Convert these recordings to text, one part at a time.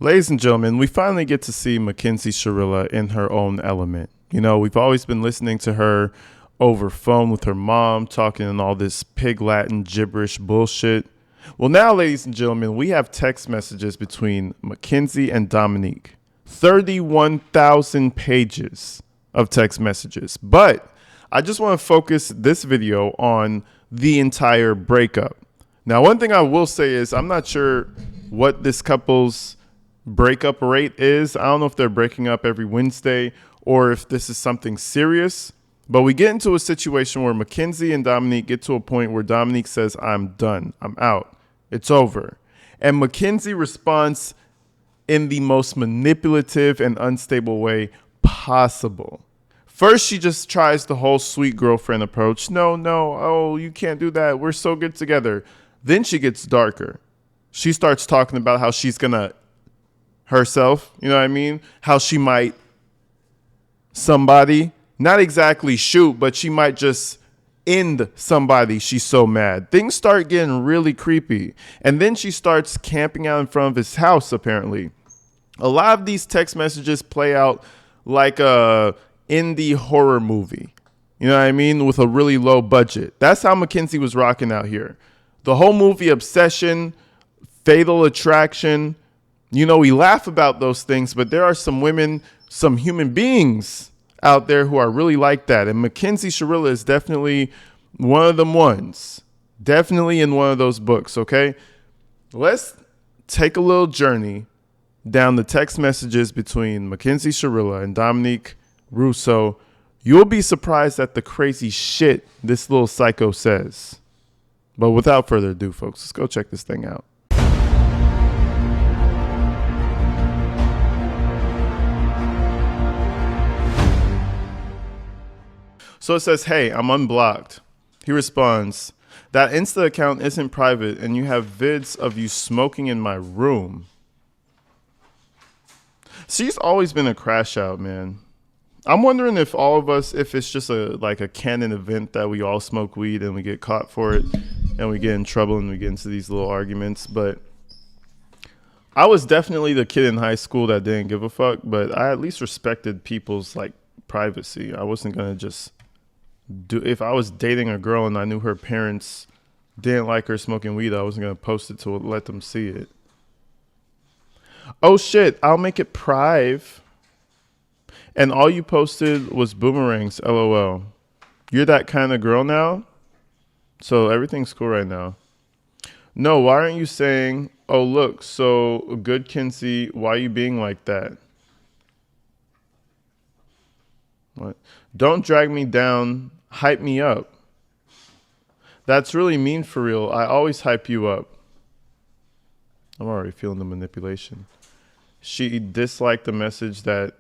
Ladies and gentlemen, we finally get to see Mackenzie Shirilla in her own element. You know, we've always been listening to her over phone with her mom, talking in all this pig Latin gibberish bullshit. Well, now, ladies and gentlemen, we have text messages between Mackenzie and Dominique. 31,000 pages of text messages. But I just want to focus this video on the entire breakup. Now, one thing I will say is I'm not sure what this couple's breakup rate is. I don't know if they're breaking up every Wednesday or if this is something serious, but we get into a situation where Mackenzie and Dominique get to a point where Dominique says, I'm done. I'm out. It's over. And Mackenzie responds in the most manipulative and unstable way possible. First, she just tries the whole sweet girlfriend approach. No, oh, you can't do that. We're so good together. Then she gets darker. She starts talking about how she's going to herself, you know what I mean? How she might somebody, not exactly shoot, but she might just end somebody. She's so mad. Things start getting really creepy. And then she starts camping out in front of his house, apparently. A lot of these text messages play out like a indie horror movie. You know what I mean? With a really low budget. That's how Mackenzie was rocking out here. The whole movie Obsession, Fatal Attraction. You know, we laugh about those things, but there are some women, some human beings out there who are really like that. And Mackenzie Shirilla is definitely one of them ones. Definitely in one of those books, okay? Let's take a little journey down the text messages between Mackenzie Shirilla and Dominique Russo. You'll be surprised at the crazy shit this little psycho says. But without further ado, folks, let's go check this thing out. So it says, hey, I'm unblocked. He responds, that Insta account isn't private and you have vids of you smoking in my room. She's always been a crash out, man. I'm wondering if all of us, if it's just a canon event that we all smoke weed and we get caught for it and we get in trouble and we get into these little arguments. But I was definitely the kid in high school that didn't give a fuck, but I at least respected people's privacy. I wasn't going to just if I was dating a girl and I knew her parents didn't like her smoking weed, I wasn't going to post it to let them see it. Oh shit, I'll make it prive. And all you posted was boomerangs, LOL. You're that kind of girl now? So everything's cool right now. No, why aren't you saying, oh look, so good Kinsey, why are you being like that? What? Don't drag me down. Hype me up. That's really mean for real. I always hype you up. I'm already feeling the manipulation. She disliked the message that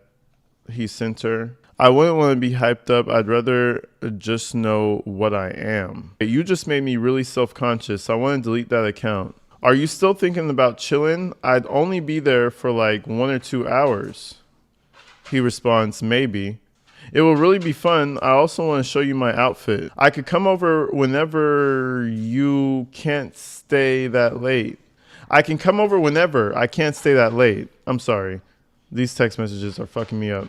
he sent her. I wouldn't want to be hyped up. I'd rather just know what I am. You just made me really self-conscious. I want to delete that account. Are you still thinking about chilling? I'd only be there for 1 or 2 hours. He responds, maybe. It will really be fun. I also want to show you my outfit. I could come over whenever you can't stay that late. I can come over whenever. I can't stay that late. I'm sorry. These text messages are fucking me up.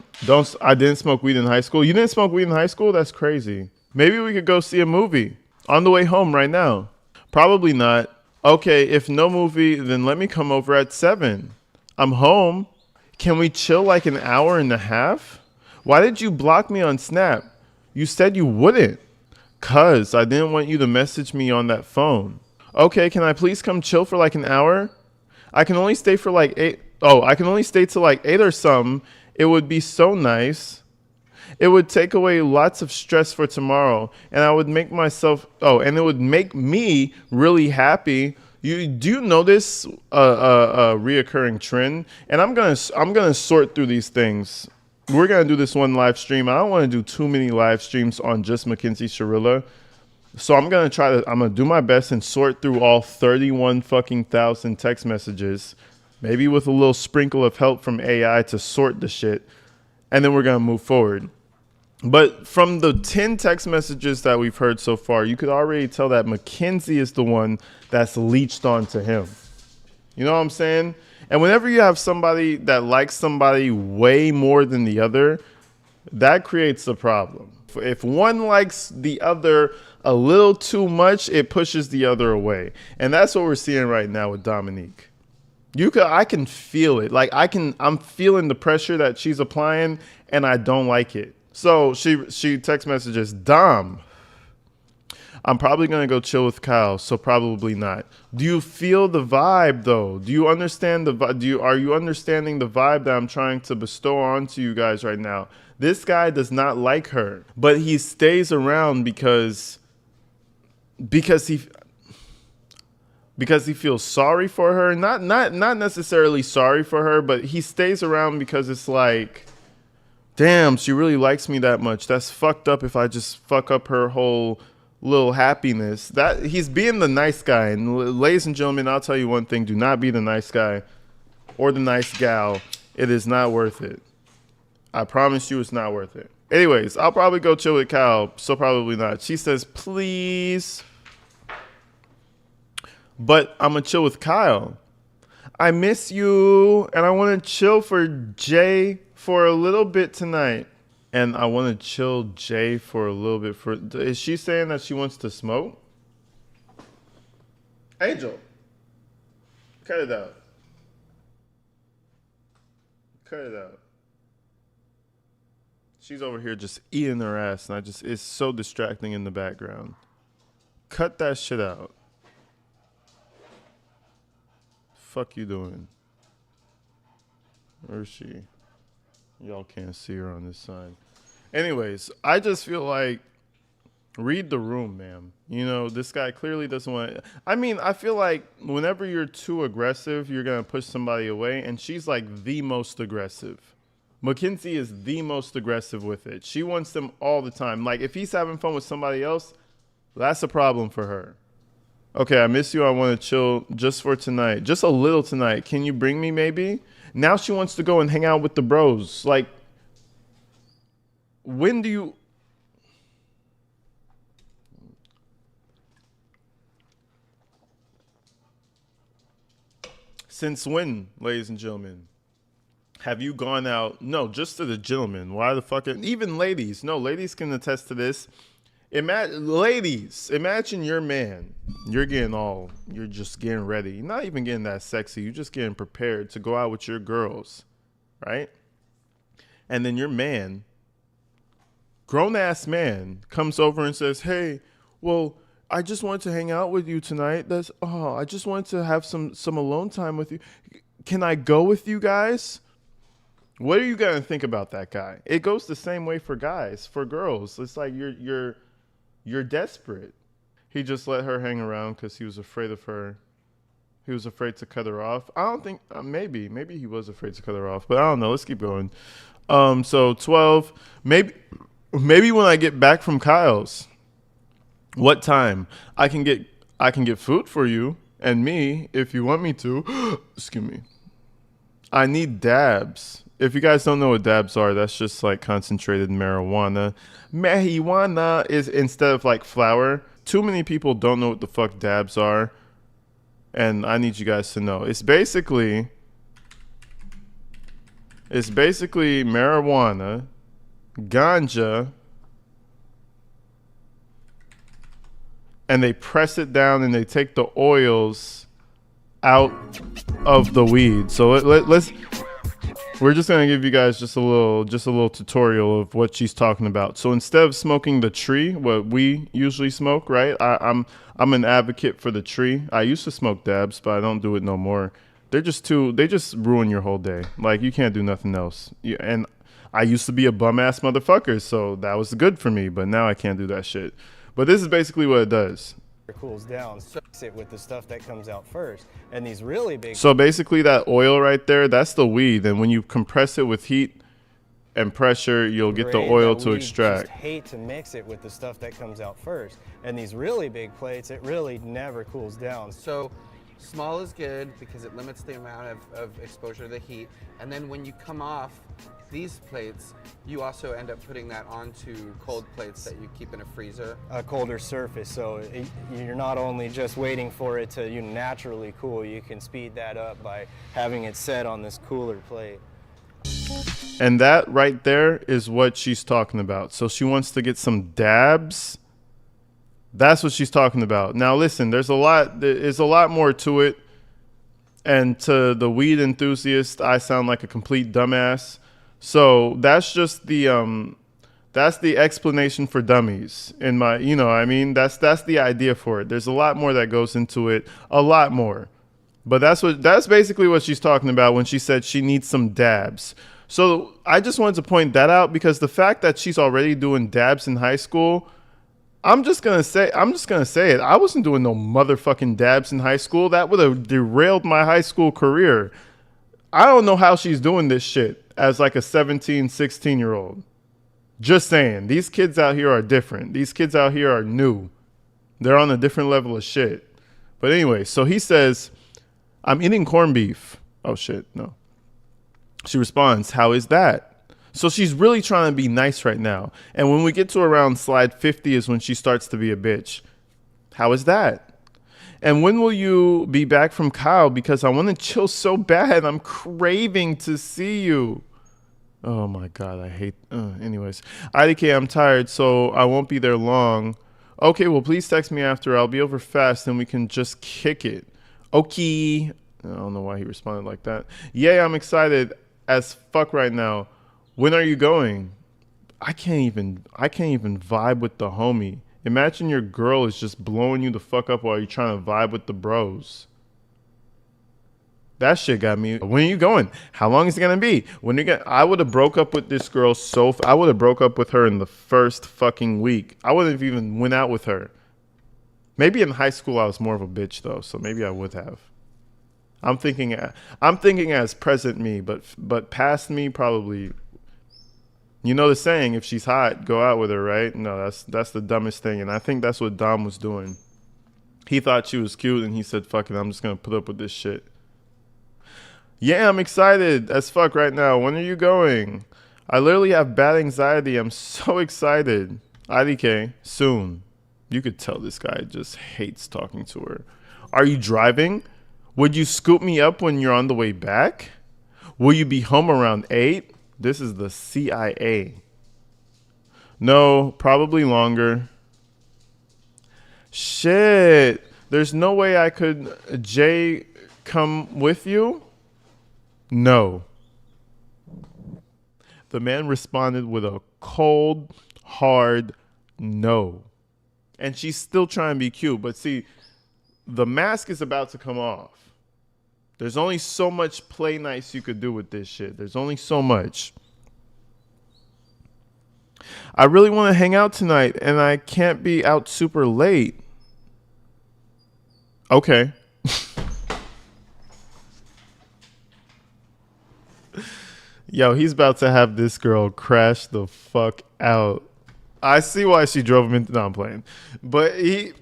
I didn't smoke weed in high school. You didn't smoke weed in high school? That's crazy. Maybe we could go see a movie on the way home right now. Probably not. Okay, if no movie, then let me come over at 7. I'm home. Can we chill an hour and a half? Why did you block me on Snap? You said you wouldn't. 'Cause I didn't want you to message me on that phone. Okay, can I please come chill for an hour? I can only stay for 8. Oh, I can only stay till 8 or something. It would be so nice. It would take away lots of stress for tomorrow. And I would make myself, and it would make me really happy. Do you notice a reoccurring trend? And I'm gonna sort through these things. We're going to do this one live stream. I don't want to do too many live streams on just Mackenzie Shirilla. So I'm going to do my best and sort through all 31,000 text messages, maybe with a little sprinkle of help from AI to sort the shit. And then we're going to move forward. But from the 10 text messages that we've heard so far, you could already tell that Mackenzie is the one that's leached onto him. You know what I'm saying? And whenever you have somebody that likes somebody way more than the other, that creates a problem. If one likes the other a little too much, it pushes the other away. And that's what we're seeing right now with Dominique. I can feel it. Like I'm feeling the pressure that she's applying, and I don't like it. So she text messages, Dom, I'm probably going to go chill with Kyle, so probably not. Do you feel the vibe, though? Do you understand the vibe? Are you understanding the vibe that I'm trying to bestow onto you guys right now? This guy does not like her, but he stays around because he feels sorry for her. Not necessarily sorry for her, but he stays around because it's like, damn, she really likes me that much. That's fucked up if I just fuck up her whole little happiness. That he's being the nice guy. And ladies and gentlemen, I'll tell you one thing: do not be the nice guy or the nice gal. It is not worth it. I promise you, it's not worth it. Anyways, I'll probably go chill with Kyle, so probably not. She says, please, but I'm gonna chill with Kyle. I miss you, and I want to chill for Jay for a little bit tonight. And I want to chill Jay for a little bit. Is she saying that she wants to smoke? Angel, cut it out. Cut it out. She's over here just eating her ass, and it's so distracting in the background. Cut that shit out. Fuck you doing? Where is she? Y'all can't see her on this side. Anyways, I just feel like, read the room, ma'am. You know, this guy clearly doesn't want. I mean, I feel like whenever you're too aggressive, you're going to push somebody away. And she's like the most aggressive. Mackenzie is the most aggressive with it. She wants them all the time. Like, if he's having fun with somebody else, that's a problem for her. Okay, I miss you. I want to chill just for tonight. Just a little tonight. Can you bring me maybe? Now she wants to go and hang out with the bros. Like, when do you... Since when, ladies and gentlemen, have you gone out? No, just to the gentlemen. Why the fuck? Even ladies. No, ladies can attest to this. Ladies, imagine your man. You're just getting ready. You're not even getting that sexy. You're just getting prepared to go out with your girls, right? And then your man, grown-ass man, comes over and says, hey, well, I just wanted to hang out with you tonight. I just wanted to have some alone time with you. Can I go with you guys? What are you going to think about that guy? It goes the same way for guys, for girls. It's like you're desperate. He just let her hang around because he was afraid of her. He was afraid to cut her off. I don't think, maybe he was afraid to cut her off, but I don't know. Let's keep going. So 12, maybe when I get back from Kyle's, what time? I can get food for you and me if you want me to. Excuse me. I need dabs. If you guys don't know what dabs are, that's just like concentrated marijuana. Marijuana is instead of like flour. Too many people don't know what the fuck dabs are. And I need you guys to know. It's basically marijuana, ganja, and they press it down and they take the oils out of the weed. So let's we're just gonna give you guys just a little tutorial of what she's talking about. So instead of smoking the tree, what we usually smoke, right? I'm an advocate for the tree. I used to smoke dabs, but I don't do it no more. They just ruin your whole day. Like, you can't do nothing else. And I used to be a bum ass motherfucker, so that was good for me. But now I can't do that shit. But this is basically what it does. Cools down, soaks it with the stuff that comes out first, and these really big. So basically, that oil right there, that's the weed. And when you compress it with heat and pressure, you'll get the oil to extract. Just hate to mix it with the stuff that comes out first, and these really big plates, it really never cools down. So Small is good because it limits the amount of exposure to the heat. And then when you come off these plates, you also end up putting that onto cold plates that you keep in a freezer. A colder surface, so you're not only just waiting for it to naturally cool, you can speed that up by having it set on this cooler plate. And that right there is what she's talking about. So she wants to get some dabs. That's what she's talking about. Now listen, there's a lot more to it. And to the weed enthusiast, I sound like a complete dumbass. So that's just the explanation for dummies in my, that's the idea for it. There's a lot more that goes into it, a lot more. But that's basically what she's talking about when she said she needs some dabs. So I just wanted to point that out because the fact that she's already doing dabs in high school, I'm just gonna say it. I wasn't doing no motherfucking dabs in high school. That would have derailed my high school career. I don't know how she's doing this shit as like a 17, 16-year-old. Just saying. These kids out here are different. These kids out here are new. They're on a different level of shit. But anyway, so he says, I'm eating corned beef. Oh shit, no. She responds, how is that? So she's really trying to be nice right now. And when we get to around slide 50 is when she starts to be a bitch. How is that? And when will you be back from Kyle? Because I want to chill so bad. I'm craving to see you. Oh my God, I hate. Anyways, IDK, I'm tired, so I won't be there long. Okay, well, please text me after. I'll be over fast and we can just kick it. Okay. I don't know why he responded like that. Yeah, I'm excited as fuck right now. When are you going? I can't even vibe with the homie. Imagine your girl is just blowing you the fuck up while you're trying to vibe with the bros. That shit got me. When are you going? How long is it gonna be? I would have broke up with this girl I would have broke up with her in the first fucking week. I wouldn't have even went out with her. Maybe in high school I was more of a bitch though, so maybe I would have. I'm thinking as present me, but past me probably. You know the saying, if she's hot, go out with her, right? No, that's the dumbest thing. And I think that's what Dom was doing. He thought she was cute and he said, fuck it, I'm just going to put up with this shit. Yeah, I'm excited as fuck right now. When are you going? I literally have bad anxiety. I'm so excited. IDK, soon. You could tell this guy just hates talking to her. Are you driving? Would you scoop me up when you're on the way back? Will you be home around 8? This is the CIA. No, probably longer. Shit. There's no way I could, Jay, come with you? No. The man responded with a cold, hard no. And she's still trying to be cute. But see, the mask is about to come off. There's only so much play nice you could do with this shit. There's only so much. I really want to hang out tonight, and I can't be out super late. Okay. Yo, he's about to have this girl crash the fuck out. I see why she drove him into... No, I'm playing. But he...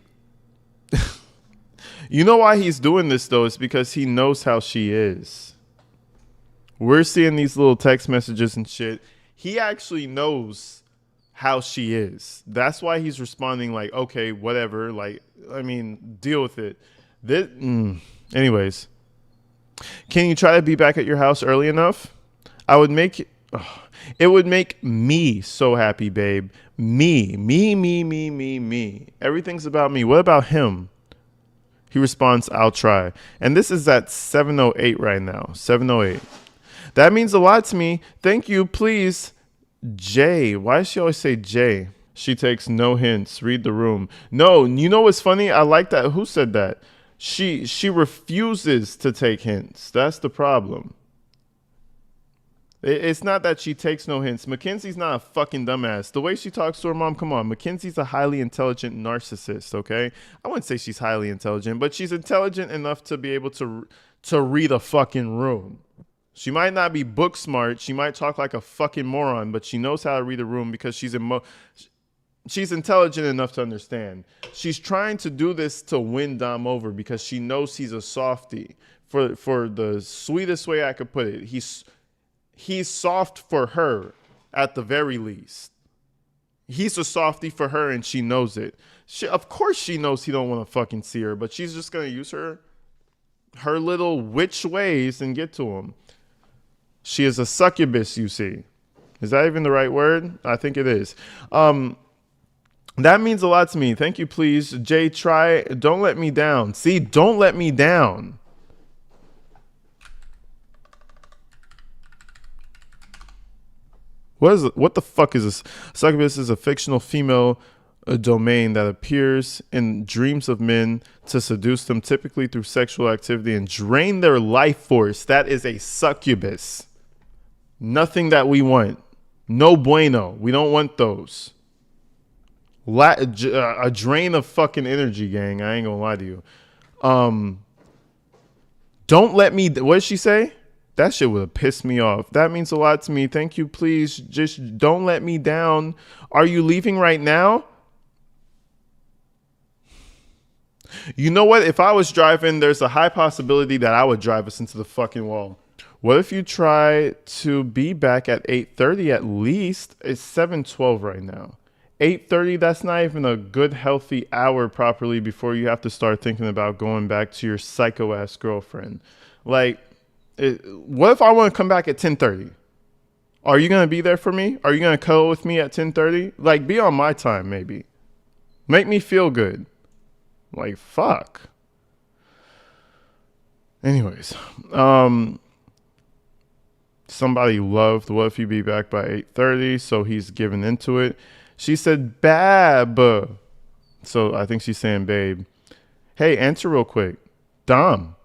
You know why he's doing this, though? It's because he knows how she is. We're seeing these little text messages and shit. He actually knows how she is. That's why he's responding like, okay, whatever. Like, I mean, deal with it. Anyways. Can you try to be back at your house early enough? It would make me so happy, babe. Me. Everything's about me. What about him? He responds, I'll try. And this is at 7:08 right now. 7:08. That means a lot to me. Thank you. Please. Jay. Why does she always say Jay? She takes no hints. Read the room. No, you know what's funny? I like that. Who said that? She refuses to take hints. That's the problem. It's not that she takes no hints. Mackenzie's not a fucking dumbass. The way she talks to her mom, come on. Mackenzie's a highly intelligent narcissist, okay? I wouldn't say she's highly intelligent, but she's intelligent enough to be able to read a fucking room. She might not be book smart. She might talk like a fucking moron, but she knows how to read a room because she's she's intelligent enough to understand. She's trying to do this to win Dom over because she knows he's a softie. For the sweetest way I could put it, he's soft for her at the very least. He's a softie for her, and she knows it. Of course she knows he don't want to fucking see her, but she's just gonna use her little witch ways and get to him. She is a succubus, you see. Is that even the right word? I think it is. That means a lot to me. Thank you, please. Jay, try Don't Let Me Down. See, Don't Let Me Down. What the fuck is this? Succubus is a fictional female domain that appears in dreams of men to seduce them, typically through sexual activity, and drain their life force. That is a succubus. Nothing that we want. No bueno. We don't want those. A drain of fucking energy, gang. I ain't gonna lie to you. Don't let me. What did she say? That shit would have pissed me off. That means a lot to me. Thank you, please. Just don't let me down. Are you leaving right now? You know what? If I was driving, there's a high possibility that I would drive us into the fucking wall. What if you try to be back at 8:30 at least? It's 7:12 right now. 8:30, that's not even a good, healthy hour properly before you have to start thinking about going back to your psycho-ass girlfriend. Like, what if I want to come back at 10:30? Are you going to be there for me? Are you going to cuddle with me at 10:30? Like, be on my time, maybe. Make me feel good. Like, fuck. Anyways, somebody loved What If You Be Back by 8:30, so he's given into it. She said, Bab. So I think she's saying babe. Hey, answer real quick. Dom.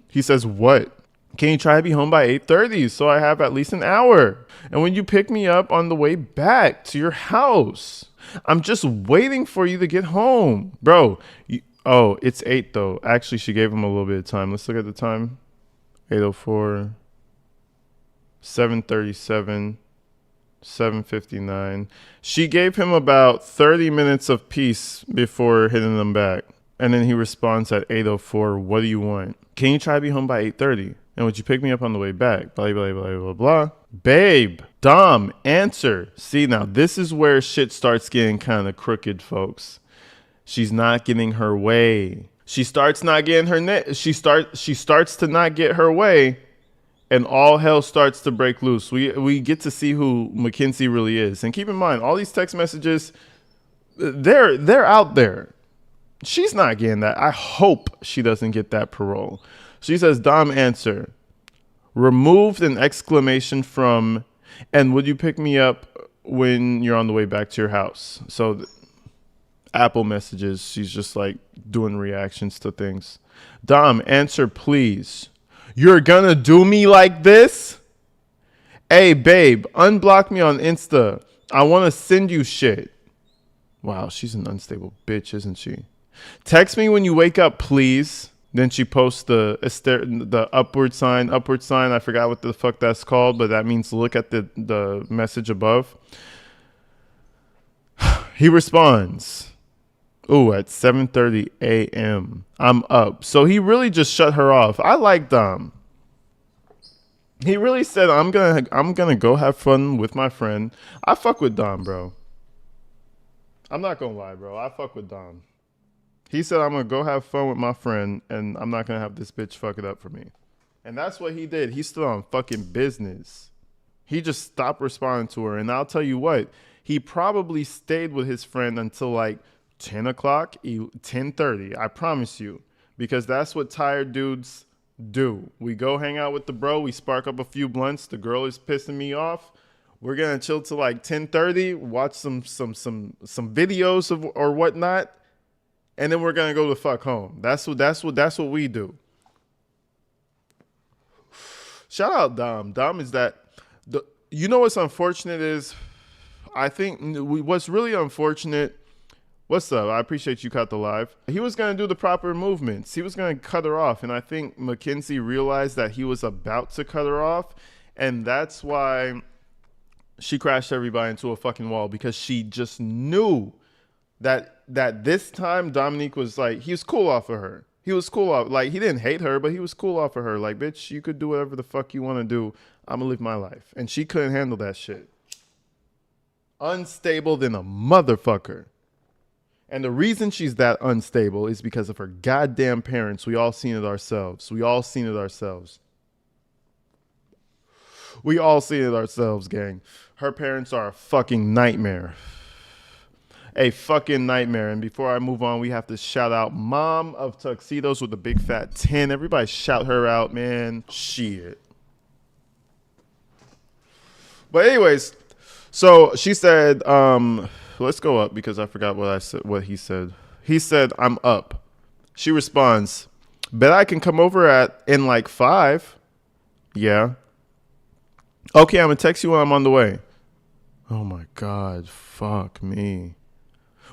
He says, what? Can you try to be home by 8:30 so I have at least an hour? And when you pick me up on the way back to your house, I'm just waiting for you to get home. Bro, it's 8 though. Actually, she gave him a little bit of time. Let's look at the time. 8:04, 7:37, 7:59. She gave him about 30 minutes of peace before hitting them back. And then he responds at 8:04, what do you want? Can you try to be home by 8:30? And would you pick me up on the way back? Blah, blah, blah, blah, blah. Babe, Dom, answer. See, now this is where shit starts getting kind of crooked, folks. She's not getting her way. She starts not getting her she starts to not get her way, and all hell starts to break loose. We get to see who Mackenzie really is. And keep in mind, all these text messages, they're out there. She's not getting that. I hope she doesn't get that parole. She says, Dom, answer. Removed an exclamation from, and would you pick me up when you're on the way back to your house? So Apple messages, she's just like doing reactions to things. Dom, answer, please. You're gonna do me like this? Hey, babe, unblock me on Insta. I want to send you shit. Wow, she's an unstable bitch, isn't she? Text me when you wake up, please. Then she posts the upward sign. I forgot what the fuck that's called, but that means look at the message above. He responds, ooh, at 7:30 a.m. I'm up. So he really just shut her off. I like Dom. He really said, I'm gonna go have fun with my friend. I fuck with Dom, bro. I'm not gonna lie, bro. I fuck with Dom. He said, I'm going to go have fun with my friend, and I'm not going to have this bitch fuck it up for me. And that's what he did. He stood on fucking business. He just stopped responding to her. And I'll tell you what, he probably stayed with his friend until like 10 o'clock, 10:30. I promise you. Because that's what tired dudes do. We go hang out with the bro. We spark up a few blunts. The girl is pissing me off. We're going to chill till like 10:30, watch some videos of or whatnot. And then we're gonna go the fuck home. That's what we do. Shout out Dom. Dom is that. You know what's unfortunate is, I think what's really unfortunate. What's up? I appreciate you cut the live. He was gonna do the proper movements. He was gonna cut her off, and I think Mackenzie realized that he was about to cut her off, and that's why She crashed everybody into a fucking wall because she just knew that this time Dominique was like, he was cool off of her. He was cool off, like, he didn't hate her, but he was cool off of her. Like, bitch, you could do whatever the fuck you want to do. I'm gonna live my life. And she couldn't handle that shit. Unstable than a motherfucker. And the reason she's that unstable is because of her goddamn parents. We all seen it ourselves. We all seen it ourselves. We all seen it ourselves, gang. Her parents are a fucking nightmare. A fucking nightmare. And before I move on, we have to shout out Mom of Tuxedos with a big fat 10. Everybody shout her out, man. Shit. But anyways, so she said, let's go up because I forgot what he said. He said, I'm up. She responds, bet I can come over in like 5. Yeah. Okay, I'm gonna text you when I'm on the way. Oh my God, fuck me.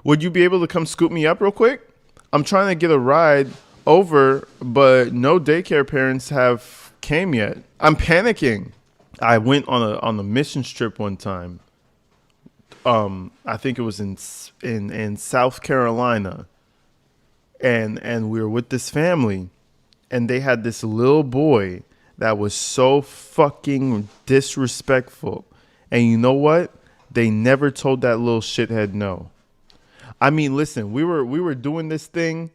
Would you be able to come scoop me up real quick? I'm trying to get a ride over, but no daycare parents have came yet. I'm panicking. I went on a mission trip one time. I think it was in South Carolina, and we were with this family, and they had this little boy that was so fucking disrespectful. And you know what? They never told that little shithead no. I mean, listen, we were doing this thing.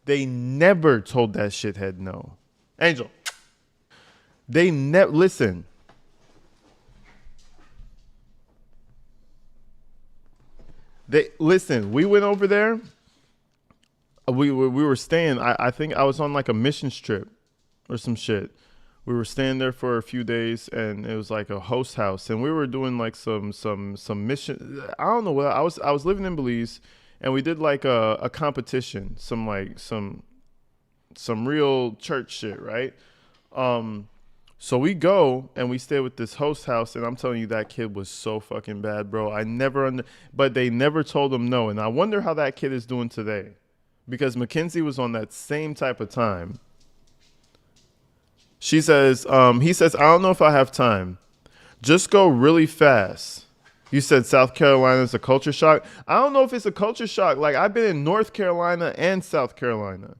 They never told that shithead no. Angel. They never, listen. We went over there. We were staying. I think I was on like a missions trip or some shit. We were staying there for a few days, and it was like a host house, and we were doing like some mission. I don't know what I was living in Belize, and we did like a competition, some real church shit, right? So we go and we stay with this host house, and I'm telling you, that kid was so fucking bad, bro. But they never told him no, and I wonder how that kid is doing today, because Mackenzie was on that same type of time. She says, he says, I don't know if I have time. Just go really fast. You said South Carolina is a culture shock. I don't know if it's a culture shock. Like, I've been in North Carolina and South Carolina.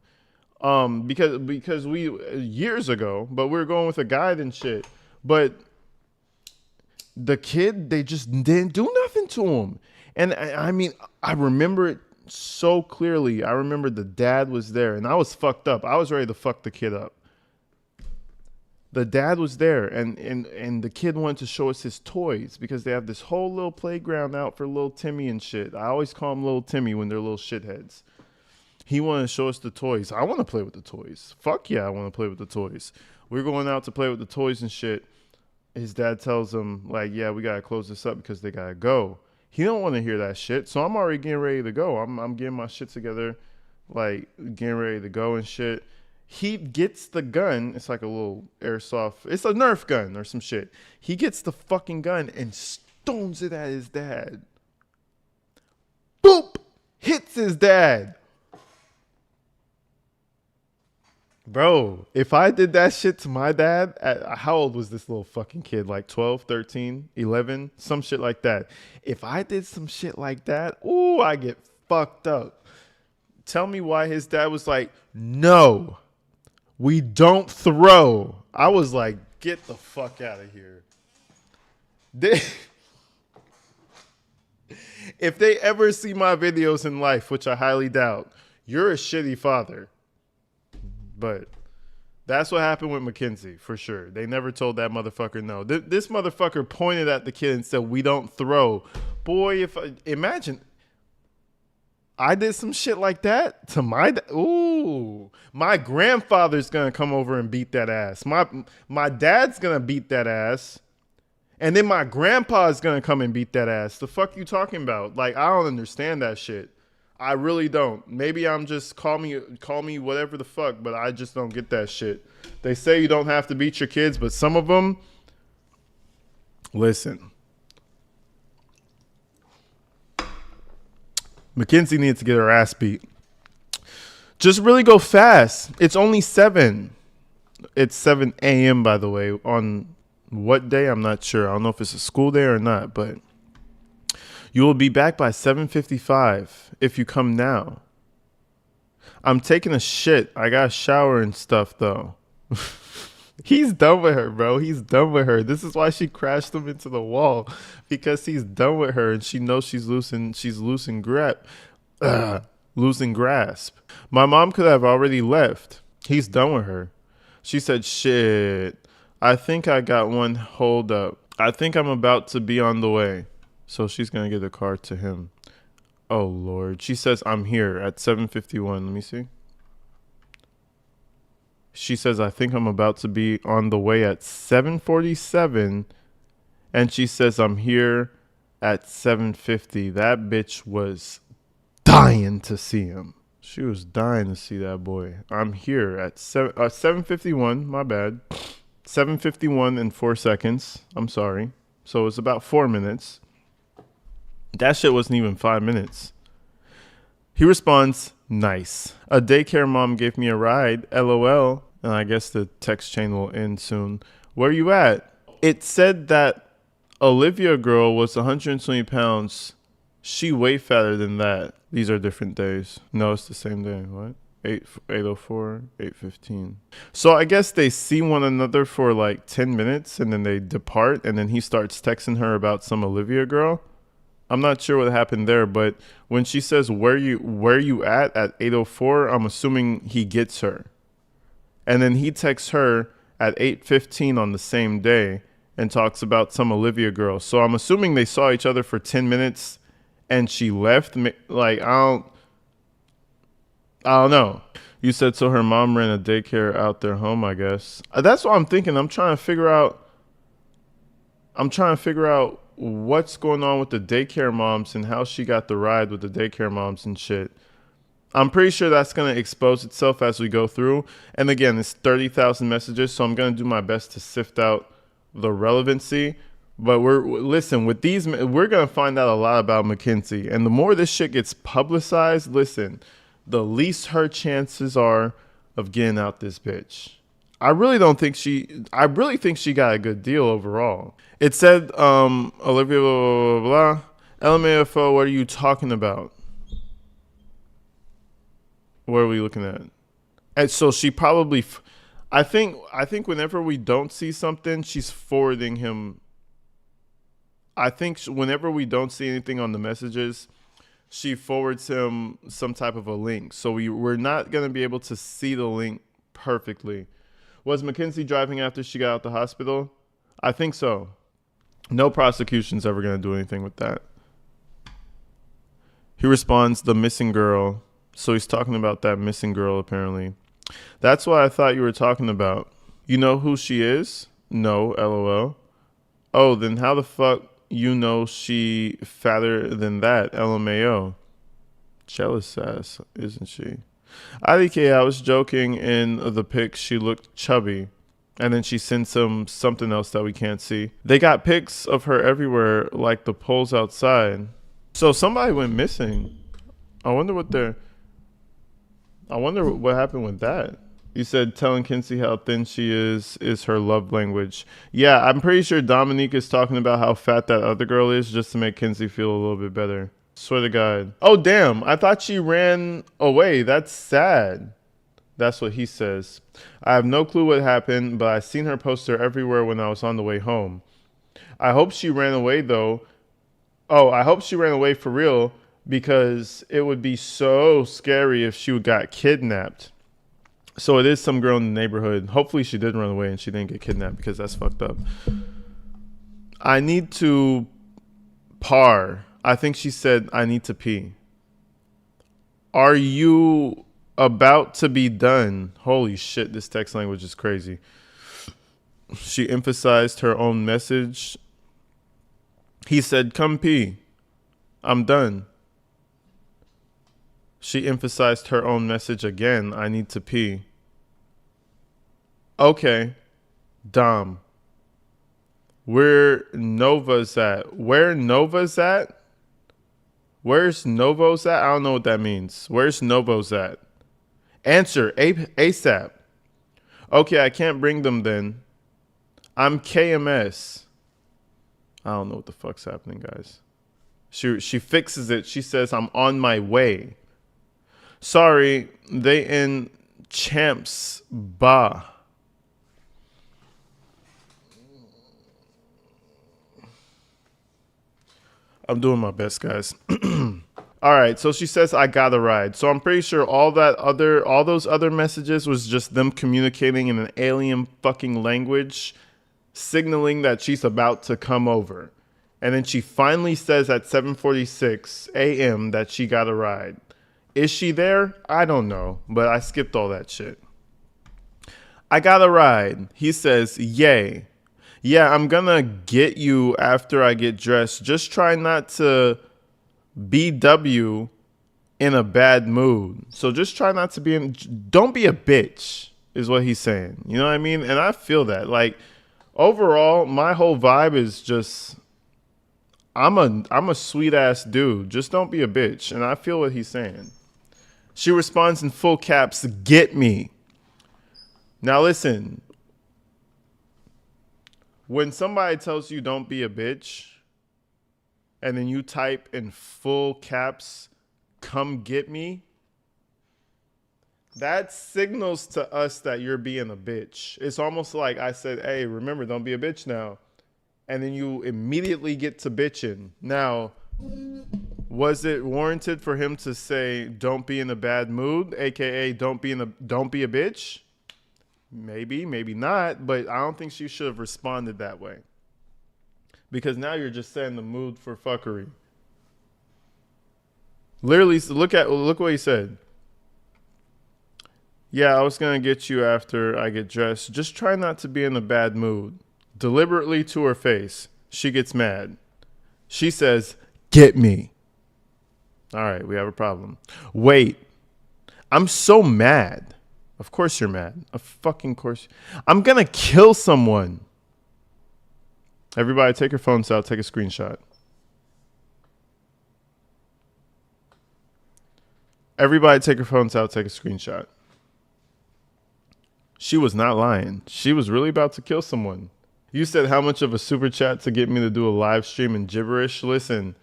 Because we years ago, but we were going with a guide and shit. But the kid, they just didn't do nothing to him. And I mean, I remember it so clearly. I remember the dad was there, and I was fucked up. I was ready to fuck the kid up. The dad was there, and the kid wanted to show us his toys because they have this whole little playground out for little Timmy and shit. I always call him little Timmy when they're little shitheads. He wanted to show us the toys. I want to play with the toys. Fuck yeah, I want to play with the toys. We're going out to play with the toys and shit. His dad tells him, like, yeah, we got to close this up because they got to go. He don't want to hear that shit, so I'm already getting ready to go. I'm getting my shit together, like, getting ready to go and shit. He gets the gun. It's like a little airsoft. It's a Nerf gun or some shit. He gets the fucking gun and stones it at his dad. Boop! Hits his dad. Bro, if I did that shit to my dad, how old was this little fucking kid? Like 12, 13, 11, some shit like that. If I did some shit like that, ooh, I get fucked up. Tell me why his dad was like, no, we don't throw. I was like, get the fuck out of here. If they ever see my videos in life, which I highly doubt, you're a shitty father. But that's what happened with Mackenzie, for sure. They never told that motherfucker no. This motherfucker pointed at the kid and said, we don't throw. Boy, imagine I did some shit like that to my my grandfather's going to come over and beat that ass. My dad's going to beat that ass. And then my grandpa's going to come and beat that ass. The fuck you talking about? Like, I don't understand that shit. I really don't. Maybe I'm just call me whatever the fuck, but I just don't get that shit. They say you don't have to beat your kids, but some of them, listen. Mackenzie needs to get her ass beat. Just really go fast. It's only 7. It's 7 a.m. by the way on What day? I'm not sure. I don't know if it's a school day or not, but you will be back by 7:55 if you come now. I'm taking a shit. I got to shower and stuff, though. He's done with her, bro. He's done with her. This is why she crashed him into the wall, because he's done with her and she knows she's losing grasp. My mom could have already left. He's done with her. She said, shit, I think I got one. Hold up. I think I'm about to be on the way. So she's going to get a car to him. Oh, Lord. She says, I'm here at 7:51. Let me see. She says, I think I'm about to be on the way at 7:47. And she says, I'm here at 7:50. That bitch was dying to see him. She was dying to see that boy. I'm here at 7:51. My bad. 7:51 and 4 seconds. I'm sorry. So it's about 4 minutes. That shit wasn't even 5 minutes. He responds, nice. A daycare mom gave me a ride, LOL. And I guess the text chain will end soon. Where you at? It said that Olivia girl was 120 pounds. She way fatter than that. These are different days. No, it's the same day. What? 8:04, 8:15. So I guess they see one another for like 10 minutes and then they depart, and then he starts texting her about some Olivia girl. I'm not sure what happened there, but when she says where you at 8:04, I'm assuming he gets her. And then he texts her at 8:15 on the same day and talks about some Olivia girl. So I'm assuming they saw each other for 10 minutes and she left. Like, I don't know. You said so her mom ran a daycare out their home, I guess. That's what I'm thinking. I'm trying to figure out what's going on with the daycare moms and how she got the ride with the daycare moms and shit. I'm pretty sure that's going to expose itself as we go through. And again, it's 30,000 messages, so I'm going to do my best to sift out the relevancy. But with these, we're going to find out a lot about Mackenzie. And the more this shit gets publicized, listen, the least her chances are of getting out this bitch. I really think she got a good deal overall. It said, Olivia, blah, blah, blah. LMAFO, what are you talking about? What are we looking at? And so she probably, I think whenever we don't see something, she's forwarding him. I think whenever we don't see anything on the messages, she forwards him some type of a link. So we're not going to be able to see the link perfectly. Was Mackenzie driving after she got out the hospital? I think so. No prosecution's ever going to do anything with that. He responds, the missing girl. So he's talking about that missing girl, apparently. That's what I thought you were talking about. You know who she is? No, LOL. Oh, then how the fuck you know she fatter than that? LMAO. Jealous ass, isn't she? IDK, I was joking in the pic. She looked chubby. And then she sends him something else that we can't see. They got pics of her everywhere, like the poles outside. So somebody went missing. I wonder what happened with that. You said telling Kinsey how thin she is her love language. Yeah, I'm pretty sure Dominique is talking about how fat that other girl is just to make Kinsey feel a little bit better. Swear to God. Oh, damn. I thought she ran away. That's sad. That's what he says. I have no clue what happened, but I seen her poster everywhere when I was on the way home. I hope she ran away, though. Oh, I hope she ran away for real, because it would be so scary if she got kidnapped. So it is some girl in the neighborhood. Hopefully she did run away and she didn't get kidnapped, because that's fucked up. I need to par. I think she said, I need to pee. Are you about to be done? Holy shit, this text language is crazy. She emphasized her own message. He said, come pee. I'm done. She emphasized her own message again. I need to pee. Okay. Dom. Where Nova's at? Where Nova's at? Where's Novo's at? I don't know what that means. Where's Novo's at? Answer ASAP. Okay, I can't bring them then. I'm KMS. I don't know what the fuck's happening, guys. She fixes it. She says, I'm on my way. Sorry, they in champs ba. I'm doing my best, guys. All right, so she says, I got a ride. So I'm pretty sure all those other messages was just them communicating in an alien fucking language, signaling that she's about to come over. And then she finally says at 7:46 a.m. that she got a ride. Is she there? I don't know, but I skipped all that shit. I got a ride. He says, yay. Yeah, I'm gonna get you after I get dressed. Just try not to BW in a bad mood. So just try not to don't be a bitch is what he's saying. You know what I mean? And I feel that. Like, overall, my whole vibe is just, I'm a sweet ass dude. Just don't be a bitch. And I feel what he's saying. She responds in full caps, get me. Now listen, when somebody tells you don't be a bitch, and then you type in full caps, come get me, that signals to us that you're being a bitch. It's almost like I said, hey, remember, don't be a bitch now. And then you immediately get to bitching. Now, was it warranted for him to say, don't be in a bad mood, aka don't be a bitch? Maybe, maybe not, but I don't think she should have responded that way. Because now you're just setting the mood for fuckery. Literally, look what he said. Yeah, I was going to get you after I get dressed. Just try not to be in a bad mood. Deliberately to her face. She gets mad. She says, get me. All right, we have a problem. Wait, I'm so mad. Of course you're mad. Of fucking course. I'm going to kill someone. Everybody take your phones out. Take a screenshot. Everybody take your phones out. Take a screenshot. She was not lying. She was really about to kill someone. You said how much of a super chat to get me to do a live stream in gibberish? Listen,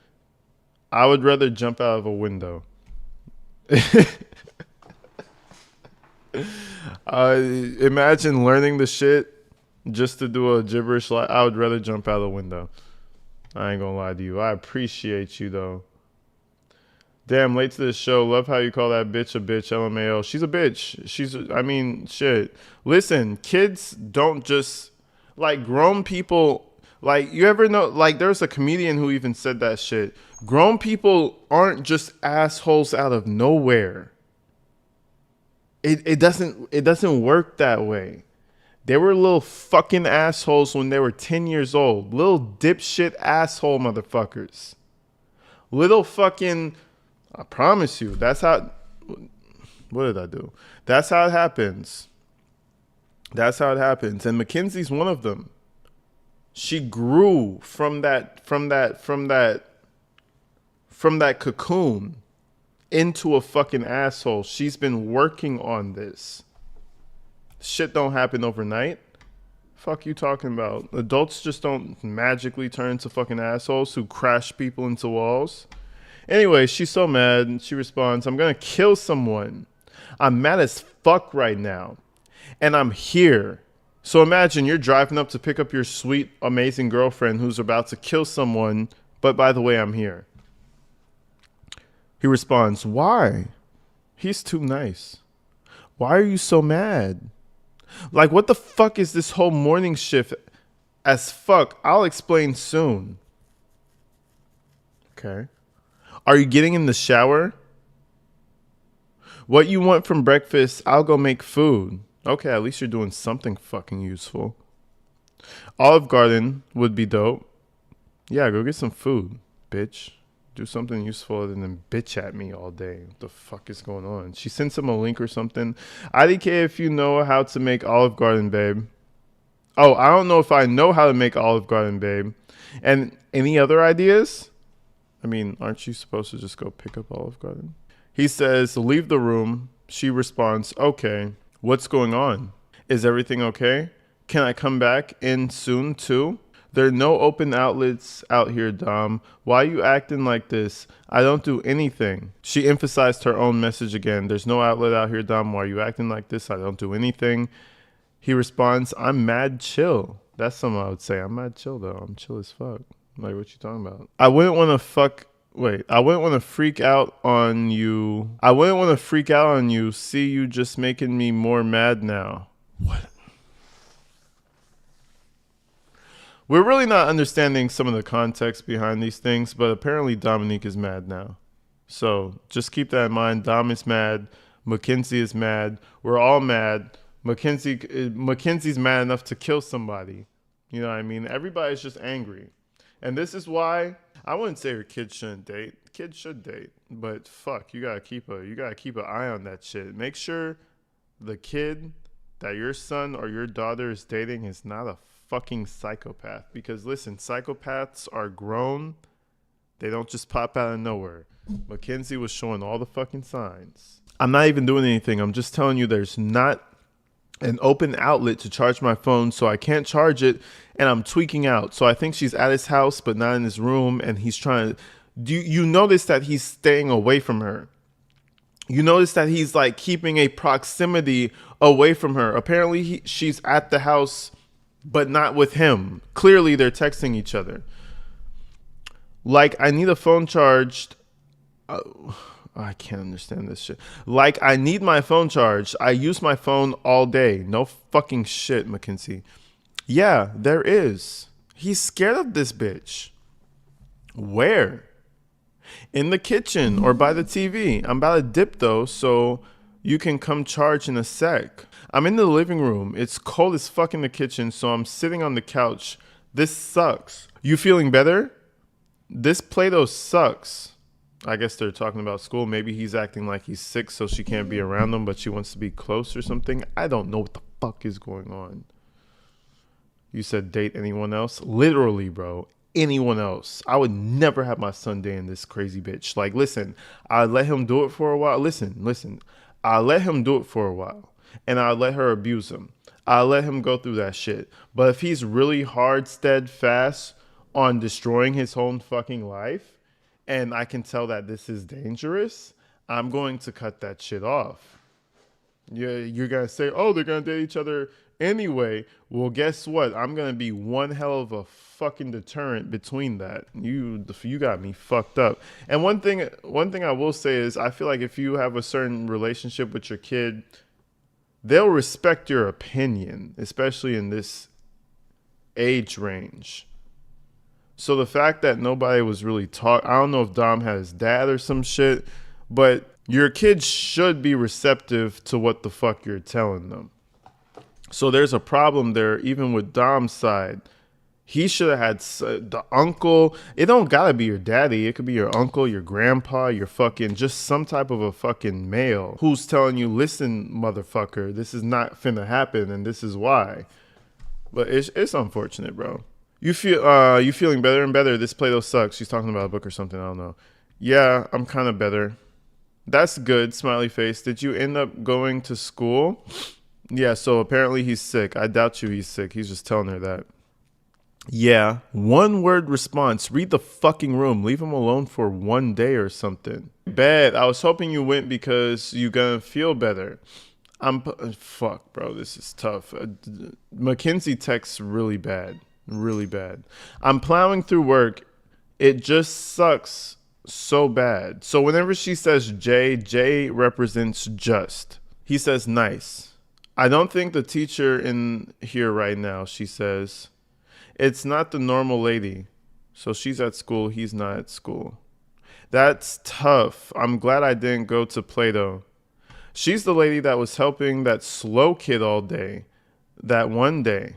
I would rather jump out of a window. Imagine learning the shit just to do a gibberish. I would rather jump out of the window. I ain't gonna lie to you. I appreciate you though. Damn, late to this show. Love how you call that bitch a bitch. LMAO. She's a bitch. I mean, shit. Listen, kids don't just, like, grown people, like, you ever know, like, there's a comedian who even said that shit. Grown people aren't just assholes out of nowhere. It doesn't work that way. They were little fucking assholes when they were 10 years old. Little dipshit asshole motherfuckers. Little fucking, I promise you, that's how, what did I do? That's how it happens. That's how it happens. And Mackenzie's one of them. She grew from that cocoon into a fucking asshole. She's been working on this. Shit don't happen overnight. Fuck you talking about? Adults just don't magically turn into fucking assholes who crash people into walls. Anyway, she's so mad and she responds, I'm gonna kill someone. I'm mad as fuck right now. And I'm here. So imagine you're driving up to pick up your sweet, amazing girlfriend who's about to kill someone, but by the way, I'm here. He responds, why? He's too nice. Why are you so mad? Like, what the fuck is this whole morning shift as fuck? I'll explain soon. Okay. Are you getting in the shower? What you want from breakfast? I'll go make food. Okay, at least you're doing something fucking useful. Olive Garden would be dope. Yeah, go get some food, bitch. Do something useful other than bitch at me all day. What the fuck is going on? She sends him a link or something. IDK if you know how to make Olive Garden, babe. Oh, I don't know if I know how to make Olive Garden, babe. And any other ideas? I mean, aren't you supposed to just go pick up Olive Garden? He says, leave the room. She responds, okay. What's going on? Is everything okay? Can I come back in soon too? There are no open outlets out here, Dom. Why you acting like this? I don't do anything. She emphasized her own message again. There's no outlet out here, Dom. Why are you acting like this? I don't do anything. He responds, I'm mad chill. That's something I would say. I'm mad chill, though. I'm chill as fuck. Like, what you talking about? I wouldn't want to freak out on you. I wouldn't want to freak out on you. See you just making me more mad now. What? We're really not understanding some of the context behind these things, but apparently Dominique is mad now. So just keep that in mind. Dom is mad. Mackenzie is mad. We're all mad. Mackenzie's mad enough to kill somebody. You know what I mean? Everybody's just angry. And this is why I wouldn't say your kids shouldn't date. Kids should date. But fuck, you gotta keep an eye on that shit. Make sure the kid that your son or your daughter is dating is not a fucking psychopath. Because listen, psychopaths are grown. They don't just pop out of nowhere. Mackenzie was showing all the fucking signs. I'm not even doing anything. I'm just telling you there's not an open outlet to charge my phone, so I can't charge it, and I'm tweaking out. So I think she's at his house but not in his room, and he's trying to... You notice that he's staying away from her. You notice that he's like keeping a proximity away from her. Apparently she's at the house but not with him. Clearly, they're texting each other. Like, I need a phone charged. I can't understand this shit. Like, I need my phone charged. I use my phone all day. No fucking shit, Mackenzie. Yeah, there is. He's scared of this bitch. Where? In the kitchen or by the TV. I'm about to dip, though, so you can come charge in a sec. I'm in the living room. It's cold as fuck in the kitchen, so I'm sitting on the couch. This sucks. You feeling better? This Play-Doh sucks. I guess they're talking about school. Maybe he's acting like he's sick, so she can't be around him, but she wants to be close or something. I don't know what the fuck is going on. You said date anyone else? Literally, bro. Anyone else. I would never have my son dating this crazy bitch. Like, listen, I let him do it for a while. Listen. I let him do it for a while. And I let her abuse him. I let him go through that shit. But if he's really hard, steadfast on destroying his own fucking life, and I can tell that this is dangerous, I'm going to cut that shit off. You're going to say, oh, they're going to date each other anyway. Well, guess what? I'm going to be one hell of a fucking deterrent between that. You got me fucked up. And one thing I will say is I feel like if you have a certain relationship with your kid, they'll respect your opinion, especially in this age range. So the fact that nobody was really I don't know if Dom had his dad or some shit, but your kids should be receptive to what the fuck you're telling them. So there's a problem there, even with Dom's side. He should have had the uncle. It don't gotta be your daddy. It could be your uncle, your grandpa, your fucking, just some type of a fucking male who's telling you, listen, motherfucker, this is not finna happen and this is why. But it's unfortunate, bro. You feeling better and better. This Play-Doh sucks. She's talking about a book or something. I don't know. Yeah, I'm kind of better. That's good, smiley face. Did you end up going to school? Yeah, so apparently he's sick. I doubt you he's sick. He's just telling her that. Yeah, one word response. Read the fucking room. Leave him alone for one day or something. Bad. I was hoping you went because you gonna feel better. Fuck, bro. This is tough. Mackenzie texts really bad. Really bad. I'm plowing through work. It just sucks so bad. So whenever she says J represents just. He says nice. I don't think the teacher in here right now, she says. It's not the normal lady. So she's at school. He's not at school. That's tough. I'm glad I didn't go to Play-Doh. She's the lady that was helping that slow kid all day. That one day.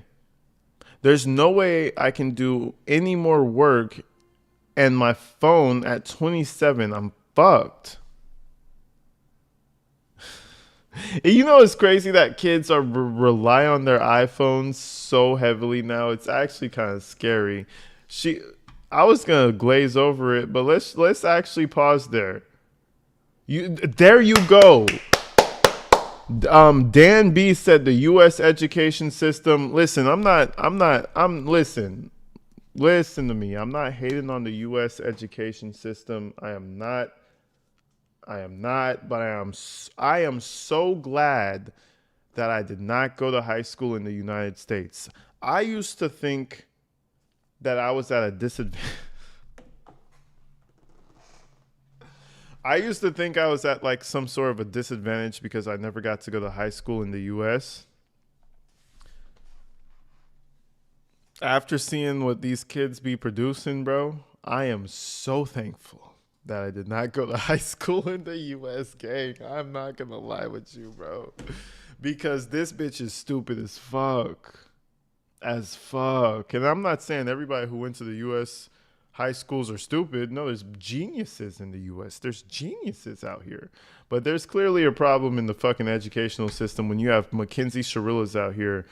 There's no way I can do any more work and my phone at 27. I'm fucked. You know, it's crazy that kids are rely on their iPhones so heavily now. It's actually kind of scary. I was gonna glaze over it, but let's actually pause there. There you go. Dan B said the U.S. education system. Listen, listen to me. I'm not hating on the U.S. education system. I am not, but I am so glad that I did not go to high school in the United States. I used to think that I was at a disadvantage. I used to think I was at like some sort of a disadvantage because I never got to go to high school in the US. After seeing what these kids be producing, bro, I am so thankful that I did not go to high school in the US, gang. I'm not gonna lie with you, bro. Because this bitch is stupid as fuck. As fuck. And I'm not saying everybody who went to the US high schools are stupid. No, there's geniuses in the U.S. There's geniuses out here. But there's clearly a problem in the fucking educational system when you have Mackenzie Shirillas out here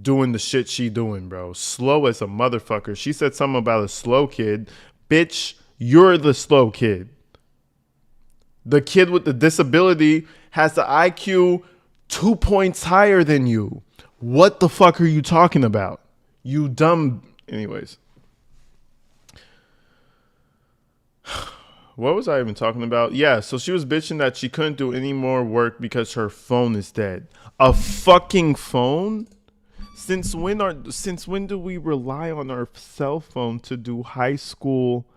doing the shit she doing, bro. Slow as a motherfucker. She said something about a slow kid. Bitch, you're the slow kid. The kid with the disability has the IQ 2 points higher than you. What the fuck are you talking about? You dumb... Anyways. What was I even talking about? Yeah, so she was bitching that she couldn't do any more work because her phone is dead. A fucking phone? Since when do we rely on our cell phone to do high school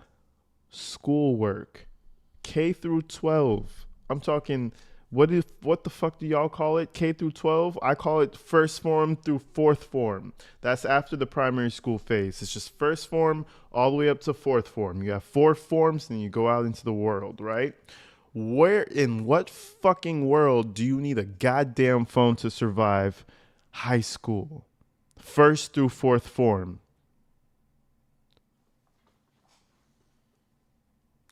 schoolwork? K through 12. I'm talking, what the fuck do y'all call it? K through 12? I call it first form through fourth form. That's after the primary school phase. It's just first form all the way up to fourth form. You have 4 forms and you go out into the world, right? Where in what fucking world do you need a goddamn phone to survive high school? First through fourth form.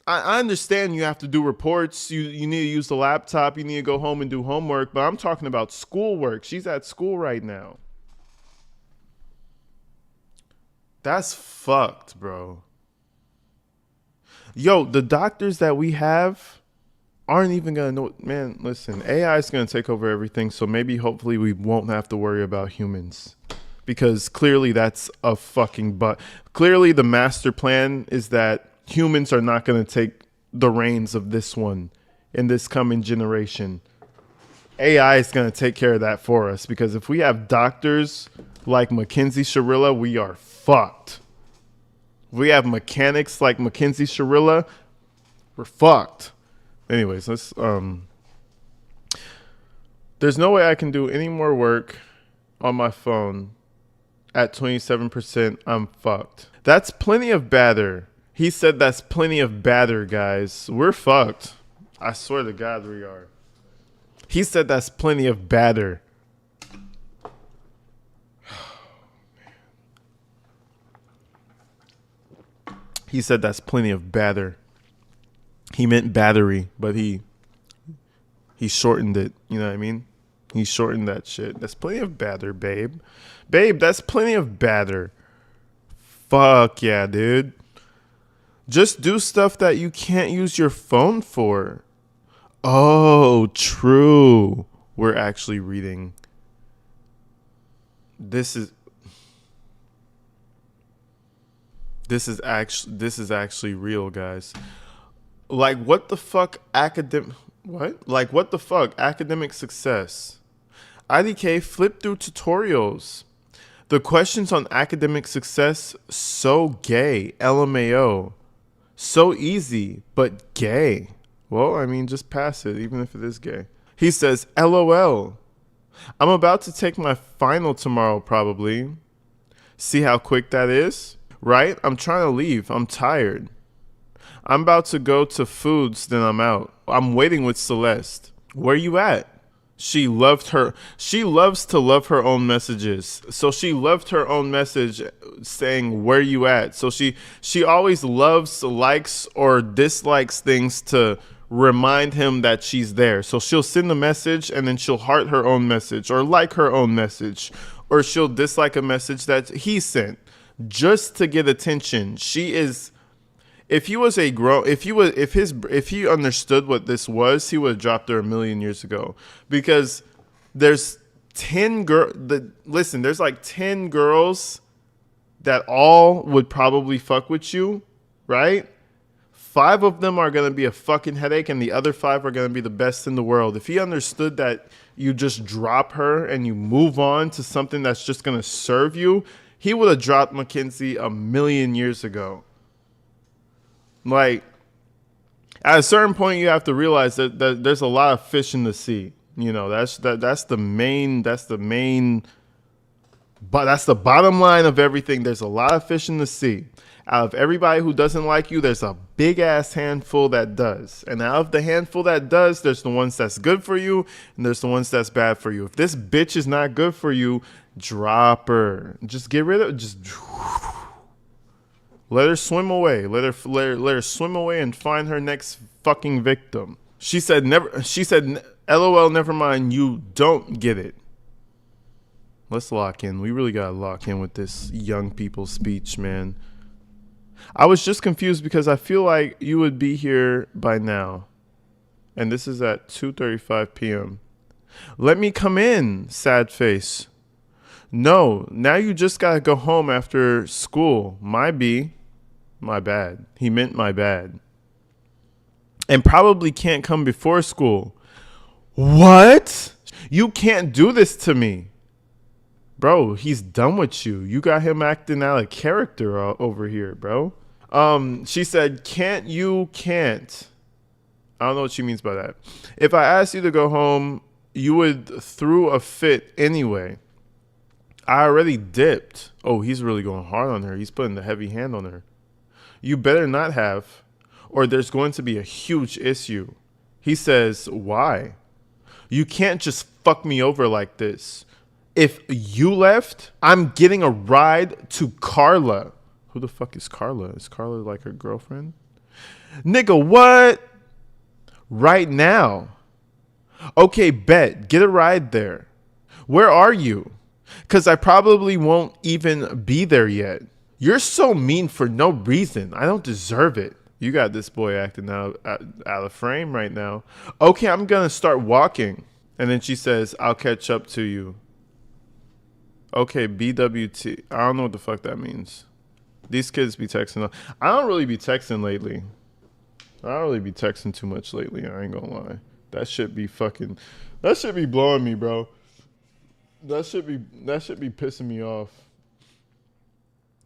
I understand you have to do reports. You need to use the laptop. You need to go home and do homework. But I'm talking about schoolwork. She's at school right now. That's fucked, bro. Yo, the doctors that we have aren't even going to know. Man, listen, AI is going to take over everything. So maybe, hopefully, we won't have to worry about humans. Because clearly that's a fucking butt. Clearly the master plan is that humans are not going to take the reins of this one in this coming generation. AI is going to take care of that for us, because if we have doctors like Mackenzie Shirilla, we are fucked. If we have mechanics like Mackenzie Shirilla, we're fucked. Anyways, let's there's no way I can do any more work on my phone at 27%. I'm fucked. That's plenty of batter. He said that's plenty of batter, guys. We're fucked. I swear to God we are. He said that's plenty of batter. He said that's plenty of batter. He meant battery, but he shortened it. You know what I mean? He shortened that shit. That's plenty of batter, babe. Babe, that's plenty of batter. Fuck yeah, dude. Just do stuff that you can't use your phone for. Oh, true. We're actually reading. This is actually real, guys. Like, what the fuck what the fuck academic success? IDK flip through tutorials. The questions on academic success so gay. LMAO. So easy, but gay. Well, I mean, just pass it, even if it is gay. He says, LOL. I'm about to take my final tomorrow, probably. See how quick that is? Right? I'm trying to leave. I'm tired. I'm about to go to Foods, then I'm out. I'm waiting with Celeste. Where you at? She loves to love her own messages. So she loved her own message saying, where you at? So she always loves, likes, or dislikes things to remind him that she's there. So she'll send a message and then she'll heart her own message or like her own message, or she'll dislike a message that he sent just to get attention. She is If he was a grown, if he understood what this was, he would have dropped her a million years ago. Because there's 10 listen, there's like 10 girls that all would probably fuck with you, right? 5 of them are going to be a fucking headache, and the other 5 are going to be the best in the world. If he understood that you just drop her and you move on to something that's just going to serve you, he would have dropped Mackenzie a million years ago. Like, at a certain point, you have to realize that there's a lot of fish in the sea. You know, that's the bottom line of everything. There's a lot of fish in the sea. Out of everybody who doesn't like you, there's a big ass handful that does. And out of the handful that does, there's the ones that's good for you, and there's the ones that's bad for you. If this bitch is not good for you, drop her. Just get rid of, just let her swim away. Let her swim away and find her next fucking victim. She said, LOL, never mind, you don't get it. Let's lock in. We really gotta lock in with this young people speech, man. I was just confused because I feel like you would be here by now. And this is at 2:35 p.m. Let me come in, sad face. No, now you just gotta go home after school. My bad. He meant my bad. And probably can't come before school. What? You can't do this to me. Bro, he's done with you. You got him acting out of character over here, bro. She said, can't. I don't know what she means by that. If I asked you to go home, you would throw a fit anyway. I already dipped. Oh, he's really going hard on her. He's putting the heavy hand on her. You better not have, or there's going to be a huge issue. He says, why? You can't just fuck me over like this. If you left, I'm getting a ride to Carla. Who the fuck is Carla? Is Carla like her girlfriend? Nigga, what? Right now. Okay, bet. Get a ride there. Where are you? Because I probably won't even be there yet. You're so mean for no reason. I don't deserve it. You got this boy acting out of frame right now. Okay, I'm going to start walking. And then she says, I'll catch up to you. Okay, BWT. I don't know what the fuck that means. These kids be texting. I don't really be texting lately. I don't really be texting too much lately. I ain't gonna lie. That shit be blowing me, bro. That should be pissing me off.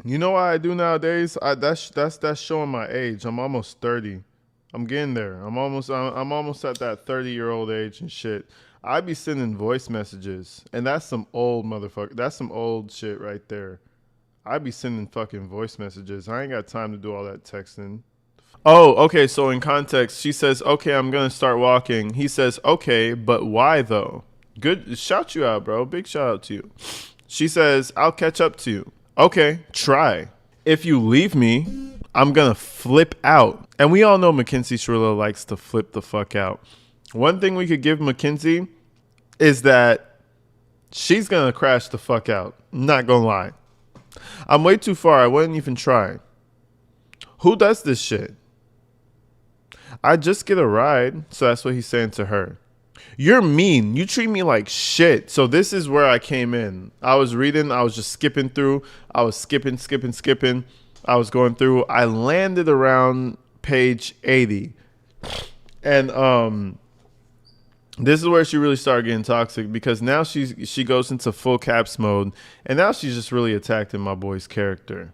You know what I do nowadays? That's showing my age. I'm almost 30. I'm getting there. I'm almost at that 30-year-old age and shit. I be sending voice messages, and that's some old motherfucker. That's some old shit right there. I be sending fucking voice messages. I ain't got time to do all that texting. Oh, okay. So in context, she says, "Okay, I'm gonna start walking." He says, "Okay, but why though?" Good, shout you out, bro. Big shout out to you. She says, "I'll catch up to you." Okay, try. If you leave me, I'm gonna flip out. And we all know Mackenzie Shirilla likes to flip the fuck out. One thing we could give Mackenzie is that she's going to crash the fuck out. Not going to lie. I'm way too far. I wouldn't even try. Who does this shit? I just get a ride. So that's what he's saying to her. You're mean. You treat me like shit. So this is where I came in. I was reading. I was just skipping through. I was skipping. I was going through. I landed around page 80. And this is where she really started getting toxic, because now she goes into full caps mode, and now she's just really attacking my boy's character.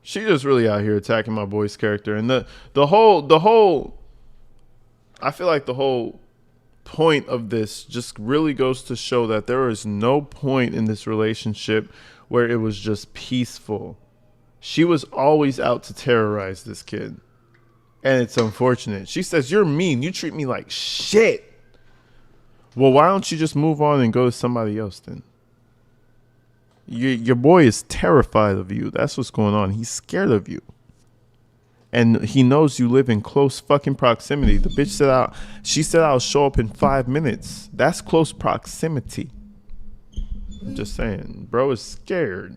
She just really out here attacking my boy's character, and the whole I feel like the whole point of this just really goes to show that there is no point in this relationship where it was just peaceful. She was always out to terrorize this kid, and it's unfortunate. She says, "You're mean. You treat me like shit." Well, why don't you just move on and go to somebody else then? Your boy is terrified of you. That's what's going on. He's scared of you. And he knows you live in close fucking proximity. The bitch said she said I'll show up in 5 minutes. That's close proximity. I'm just saying. Bro is scared.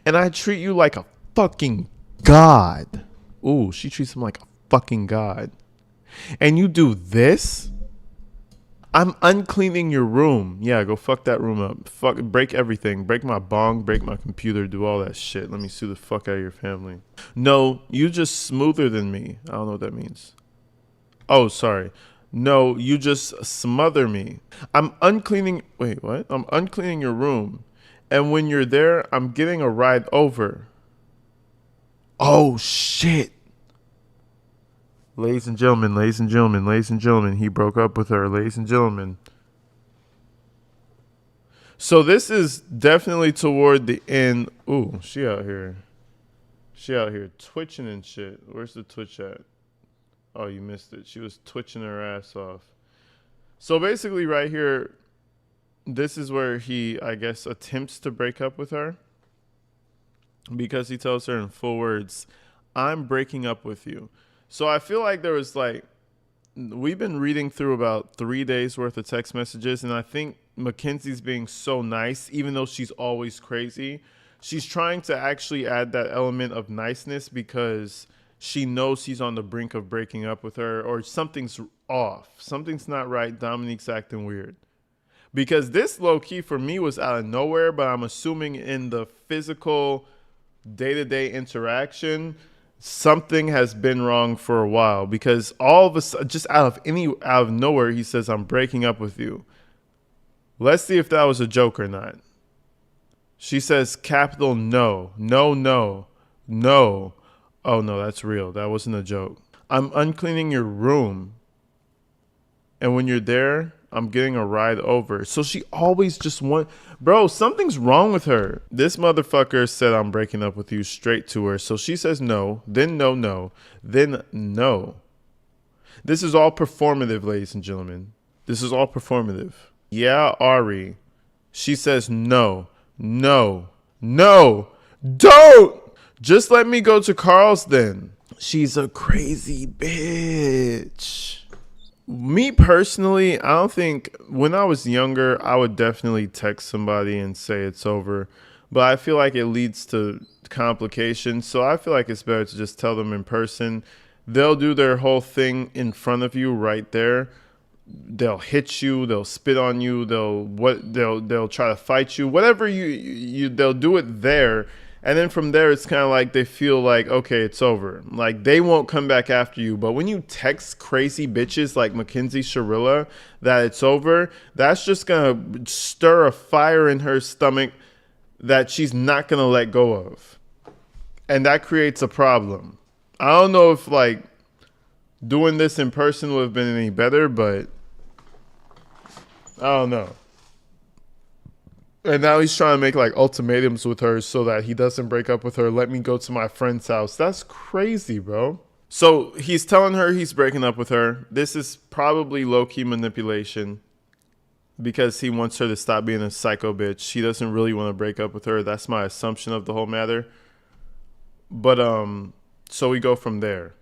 And I treat you like a fucking god. Ooh, she treats him like a fucking god. And you do this? I'm uncleaning your room. Yeah, go fuck that room up. Fuck, break everything. Break my bong, break my computer, do all that shit. Let me sue the fuck out of your family. No, you just smoother than me. I don't know what that means. Oh, sorry. No, you just smother me. I'm uncleaning. Wait, what? I'm uncleaning your room. And when you're there, I'm getting a ride over. Oh, shit. Ladies and gentlemen, ladies and gentlemen, ladies and gentlemen, he broke up with her, ladies and gentlemen. So this is definitely toward the end. Ooh, she out here. She out here twitching and shit. Where's the twitch at? Oh, you missed it. She was twitching her ass off. So basically right here, this is where he, I guess, attempts to break up with her. Because he tells her in full words, I'm breaking up with you. So I feel like there was we've been reading through about 3 days worth of text messages. And I think Mackenzie's being so nice, even though she's always crazy. She's trying to actually add that element of niceness because she knows he's on the brink of breaking up with her or something's off. Something's not right. Dominique's acting weird. Because this low key for me was out of nowhere, but I'm assuming in the physical day-to-day interaction, something has been wrong for a while because all of a sudden, just out of nowhere, he says, I'm breaking up with you. Let's see if that was a joke or not. She says, capital no, no, no, no. Oh, no, that's real. That wasn't a joke. I'm uncleaning your room. And when you're there, I'm getting a ride over. So she always just bro, something's wrong with her. This motherfucker said, I'm breaking up with you straight to her. So she says no, then no, no, then no. This is all performative, ladies and gentlemen. This is all performative. Yeah, Ari. She says no, no, no, don't. Just let me go to Carl's then. She's a crazy bitch. Me personally, I don't think when I was younger, I would definitely text somebody and say it's over. But I feel like it leads to complications. So I feel like it's better to just tell them in person. They'll do their whole thing in front of you right there. They'll hit you, they'll spit on you, they'll try to fight you. Whatever they'll do it there. And then from there, it's kind of like they feel like, okay, it's over. Like, they won't come back after you. But when you text crazy bitches like Mackenzie Shirilla that it's over, that's just going to stir a fire in her stomach that she's not going to let go of. And that creates a problem. I don't know if, doing this in person would have been any better, but I don't know. And now he's trying to make ultimatums with her so that he doesn't break up with her. Let me go to my friend's house. That's crazy, bro. So he's telling her he's breaking up with her. This is probably low-key manipulation because he wants her to stop being a psycho bitch. He doesn't really want to break up with her. That's my assumption of the whole matter. But so we go from there.